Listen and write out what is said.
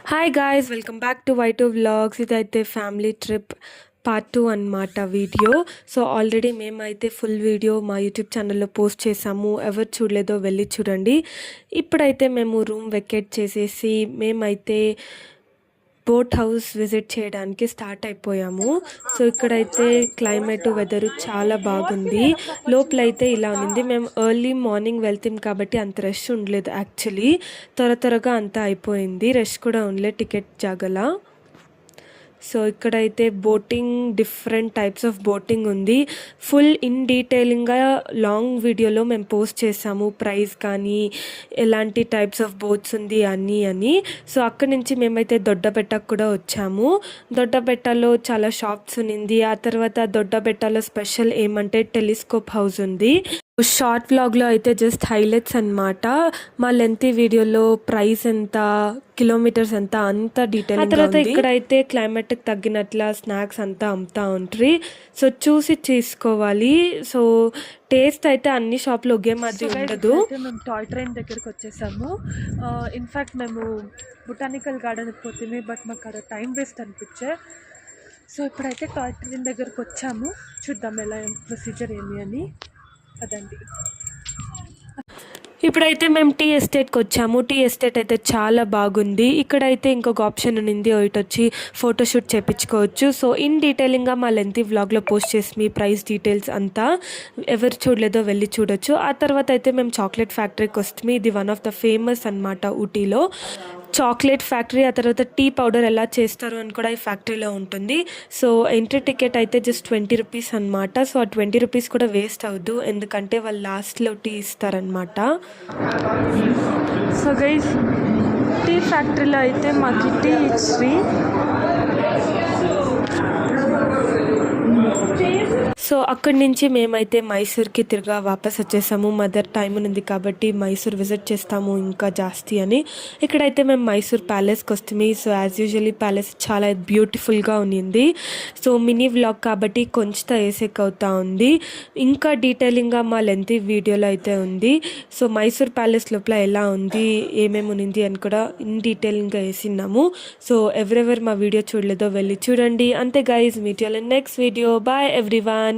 Hi guys, welcome back to వై2 vlogs. ఇదైతే family trip part 2 అన్నమాట వీడియో. సో ఆల్రెడీ మేమైతే ఫుల్ వీడియో మా యూట్యూబ్ ఛానల్లో పోస్ట్ చేసాము. ఎవరు చూడలేదో వెళ్ళి చూడండి. ఇప్పుడైతే మేము రూమ్ వెకేట్ చేసేసి మేమైతే బోట్ హౌస్ విజిట్ చేయడానికి స్టార్ట్ అయిపోయాము. సో ఇక్కడైతే క్లైమేట్ వెదర్ చాలా బాగుంది. లోపలైతే ఇలా ఉంది. మేము ఎర్లీ మార్నింగ్ వెళ్తాం కాబట్టి అంత రష్ ఉండలేదు. యాక్చువల్లీ త్వరగా అంతా అయిపోయింది. రష్ కూడా ఉండలేదు టికెట్ జాగల. సో ఇక్కడైతే boating different types of boating ఉంది. ఫుల్ ఇన్ డీటెయిలింగ్గా లాంగ్ వీడియోలో మేము పోస్ట్ చేసాము. ప్రైస్ కానీ ఎలాంటి టైప్స్ ఆఫ్ బోట్స్ ఉంది అని. సో అక్కడి నుంచి మేమైతే దొడ్డబెట్టకు కూడా వచ్చాము. దొడ్డబెట్టలో చాలా షాప్స్ ఉంది. ఆ తర్వాత దొడ్డబెట్టలో స్పెషల్ ఏమంటే టెలిస్కోప్ హౌస్ ఉంది. షార్ట్ వ్లాగ్లో అయితే జస్ట్ హైలైట్స్ అన్నమాట. మా లెంతీ వీడియోలో ప్రైస్ ఎంత, కిలోమీటర్స్ ఎంత అంత డీటెయిల్. ఆ తర్వాత ఇక్కడైతే క్లైమేట్కి తగ్గినట్ల స్నాక్స్ అంతా అమ్ముతా ఉంటారు. సో చూసి తీసుకోవాలి. సో టేస్ట్ అయితే అన్ని షాప్లో ఒకే మాదిరి ఉండదు. మేము టాయ్ ట్రైన్ దగ్గరికి వచ్చేసాము. ఇన్ఫ్యాక్ట్ మేము బొటానికల్ గార్డెన్కి పోతుంది, బట్ మాకు అక్కడ టైం వేస్ట్ అనిపించే. సో ఇప్పుడైతే టాయ్ ట్రైన్ దగ్గరికి వచ్చాము. చూద్దాం ఎలా ప్రొసీజర్ ఏమి అని. అదండి. ఇప్పుడైతే మేము టీ ఎస్టేట్కి వచ్చాము. టీ ఎస్టేట్ అయితే చాలా బాగుంది. ఇక్కడైతే ఇంకొక ఆప్షన్ ఉంది, ఒకటి వచ్చి ఫోటోషూట్ చేయించుకోవచ్చు. సో ఇన్ డీటెయిలింగ్గా మా లెంతీ వ్లాగ్లో పోస్ట్ చేసి మీ ప్రైస్ డీటెయిల్స్ అంతా ఎవరు చూడలేదో వెళ్ళి చూడొచ్చు. ఆ తర్వాత అయితే మేము చాక్లెట్ ఫ్యాక్టరీకి వస్తుంది. ఇది వన్ ఆఫ్ ద ఫేమస్ అన్నమాట ఊటీలో చాక్లెట్ ఫ్యాక్టరీ. ఆ తర్వాత టీ పౌడర్ ఎలా చేస్తారు అని కూడా ఈ ఫ్యాక్టరీలో ఉంటుంది. సో ఎంట్రీ టికెట్ అయితే జస్ట్ 20 రూపీస్ అనమాట. సో ఆ 20 రూపీస్ కూడా వేస్ట్ అవ్వద్దు, ఎందుకంటే వాళ్ళు లాస్ట్లో టీ ఇస్తారనమాట. సో గైస్, టీ ఫ్యాక్టరీలో అయితే మాకు టీ ఇచ్చి సో అక్కడి నుంచి మేమైతే మైసూర్కి తిరిగా వాపస్ వచ్చేసాము. మదర్ టైం ఉంది కాబట్టి మైసూర్ విజిట్ చేస్తాము ఇంకా జాస్తి అని. ఇక్కడైతే మేము మైసూర్ ప్యాలెస్కి వస్తుంది. సో యాజ్ యూజువల్లీ ప్యాలెస్ చాలా బ్యూటిఫుల్గా ఉంది. సో మినీ వ్లాగ్ కాబట్టి కొంచెం వేసేక్ అవుతా ఉంది. ఇంకా డీటెయిలింగ్గా మా లెంతీ వీడియోలో అయితే ఉంది. సో మైసూర్ ప్యాలెస్ లోపల ఎలా ఉంది, ఏమేమి ఉంది అని కూడా ఇన్ డీటెయిలింగ్గా వేసినాము. సో ఎవరెవరు మా వీడియో చూడలేదో వెళ్ళి చూడండి. అంతే guys, meet you all in next video. Bye everyone.